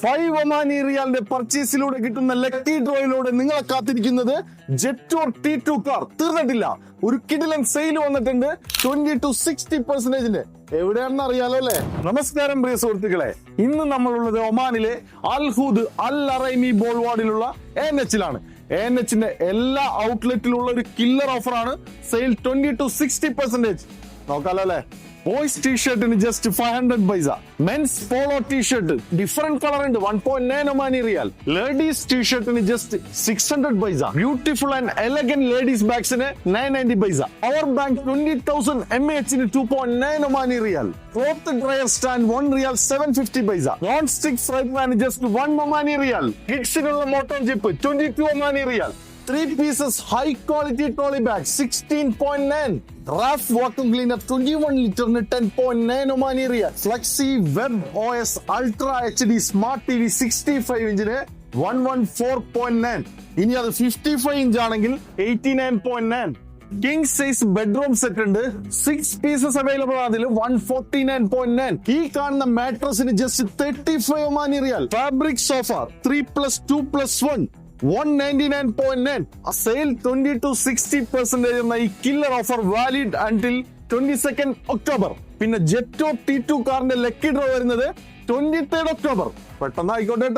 5 Omani റിയാലിന്റെ പർച്ചേസിലൂടെ കിട്ടുന്ന lucky ഡ്രോയിലൂടെ നിങ്ങളെ കാത്തിരിക്കുന്നത് ജെറ്റോർ T2 കാർ. തീർന്നിട്ടില്ല, ഒരു കിടിലൻ സെയിൽ വന്നിട്ടുണ്ട് 20-60%. എവിടെയാണെന്ന് അറിയാലോ അല്ലെ? നമസ്കാരം പ്രിയ സുഹൃത്തുക്കളെ, ഇന്ന് നമ്മളുള്ളത് ഒമാനിലെ അൽ ഹൂദ് അൽ അറൈമി ബോൾവാർഡിലുള്ള ANH-ലാണ്. ANH-ന്റെ എല്ലാ ഔട്ട്ലെറ്റിലുള്ള ഒരു കില്ലർ ഓഫറാണ് സെയിൽ 20-60%. നോക്കാലോ അല്ലെ? ബോയ്സ് ടീഷർട്ടിന് ജസ്റ്റ് 500 പൈസ. Men's polo T shirt different colour ഉണ്ട് 1.9 ഒമാനി റിയാൽ. ലേഡീസ് ടീഷർട്ടിന് ജസ്റ്റ് 600 പൈസ. ബ്യൂട്ടിഫുൾ ആൻഡ് എലഗന്റ് ലേഡീസ് ബാഗ്സിന് 990 പൈസ. പവർ ബാങ്ക് 20,000 mAh-ന് 2.9 Omani riyal. Cloth dryer stand 1 riyal 750 പൈസ. Non stick fry pan just 1 Omani riyal. കിഡ്സിനുള്ള motor jeep 22 Omani riyal. 3 pieces high quality trolley bag 16.9. Raf vacuum cleaner 21 liter 10.9 Omani റിയാൽ. Flexi Web OS Ultra HD Smart TV 65 ഇഞ്ചിന് 114.9. ഇനി അത് 55 inch ആണെങ്കിൽ 89.9. King size bedroom set ഉണ്ട്, 6 pieces available ആണ്. അതിൽ 149.9. ഈ കാണുന്ന മാട്രസിന് just 35 Omani riyal. Fabric sofa 3+2+1 199.9. A sale 20-60% എന്ന ഈ killer offer valid until 22nd October. പിന്നെ ജെറ്റോ T2 കാറിന്റെ ലക്കി ഡ്രോ വരുന്നത് 23rd October. പെട്ടെന്ന് ആയിക്കോട്ടെ.